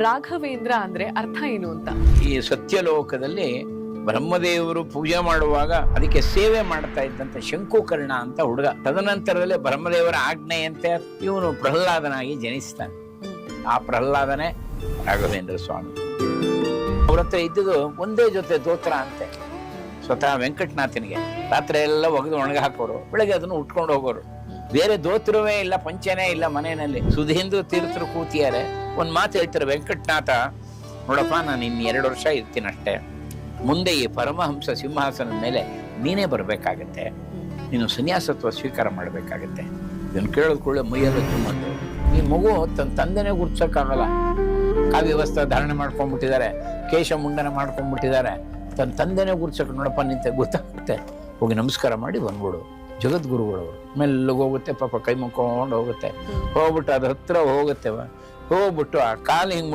ರಾಘವೇಂದ್ರ ಅಂದ್ರೆ ಅರ್ಥ ಏನು ಅಂತ? ಈ ಸತ್ಯಲೋಕದಲ್ಲಿ ಬ್ರಹ್ಮದೇವರು ಪೂಜೆ ಮಾಡುವಾಗ ಅದಕ್ಕೆ ಸೇವೆ ಮಾಡ್ತಾ ಇದ್ದಂತ ಶಂಕುಕರ್ಣ ಅಂತ ಹುಡುಗ. ತದನಂತರದಲ್ಲಿ ಬ್ರಹ್ಮದೇವರ ಆಜ್ಞೆಯಂತೆ ಇವನು ಪ್ರಹ್ಲಾದನಾಗಿ ಜನಿಸ್ತಾನೆ. ಆ ಪ್ರಹ್ಲಾದನೇ ರಾಘವೇಂದ್ರ ಸ್ವಾಮಿ. ಅವ್ರ ಹತ್ರ ಇದ್ದುದು ಒಂದೇ ಜೊತೆ ದೋತ್ರ ಅಂತೆ. ಸ್ವತಃ ವೆಂಕಟನಾಥನಿಗೆ ರಾತ್ರಿ ಎಲ್ಲ ಒಗೆದು ಒಣಗ ಹಾಕೋರು, ಬೆಳಗ್ಗೆ ಅದನ್ನು ಉಟ್ಕೊಂಡು ಹೋಗೋರು. ಬೇರೆ ದೋತ್ರವೇ ಇಲ್ಲ, ಪಂಚನೇ ಇಲ್ಲ ಮನೆಯಲ್ಲಿ. ಸುಧೀಂದ್ರ ತೀರ್ಥರು ಕೂತಿಯಾರೆ. ಒಂದ್ ಮಾತು ಹೇಳ್ತಾರೆ ವೆಂಕಟನಾಥ, ನೋಡಪ್ಪ ನಾನು ಇನ್ನು 2 ವರ್ಷ ಇರ್ತೀನಿ ಅಷ್ಟೇ, ಮುಂದೆ ಈ ಪರಮಹಂಸ ಸಿಂಹಾಸನದ ಮೇಲೆ ನೀನೇ ಬರ್ಬೇಕಾಗತ್ತೆ, ನೀನು ಸನ್ಯಾಸತ್ವ ಸ್ವೀಕಾರ ಮಾಡ್ಬೇಕಾಗತ್ತೆ. ಇದನ್ನು ಕೇಳಿದ ಕೂಡಲೇ ಮೈಯೆಲ್ಲ ತುಂಬಂದು, ಈ ಮಗು ತನ್ನ ತಂದೆನೇ ಗುರ್ಸಕ್ಕಾಗಲ್ಲ, ಕಾವ್ಯವಸ್ತ್ರ ಧಾರಣೆ ಮಾಡ್ಕೊಂಡ್ಬಿಟ್ಟಿದ್ದಾರೆ, ಕೇಶ ಮುಂಡನ ಮಾಡ್ಕೊಂಡ್ಬಿಟ್ಟಿದ್ದಾರೆ, ತನ್ನ ತಂದೆನೇ ಗುರ್ಸಕ್ಕೆ ನೋಡಪ್ಪ ನಿಂತೆ ಗೊತ್ತಾಗುತ್ತೆ, ಹೋಗಿ ನಮಸ್ಕಾರ ಮಾಡಿ ಬಂದ್ಬಿಡು. ಜಗದ್ಗುರುಗಳವರು ಮೆಲ್ಲಗೆ ಹೋಗುತ್ತೆ, ಪಾಪ ಕೈ ಮುಕ್ಕೊಂಡು ಹೋಗುತ್ತೆ, ಹೋಗ್ಬಿಟ್ಟು ಅದ್ರ ಹತ್ರ ಹೋಗುತ್ತೆ, ಹೋಗ್ಬಿಟ್ಟು ಆ ಕಾಲು ಹಿಂಗ್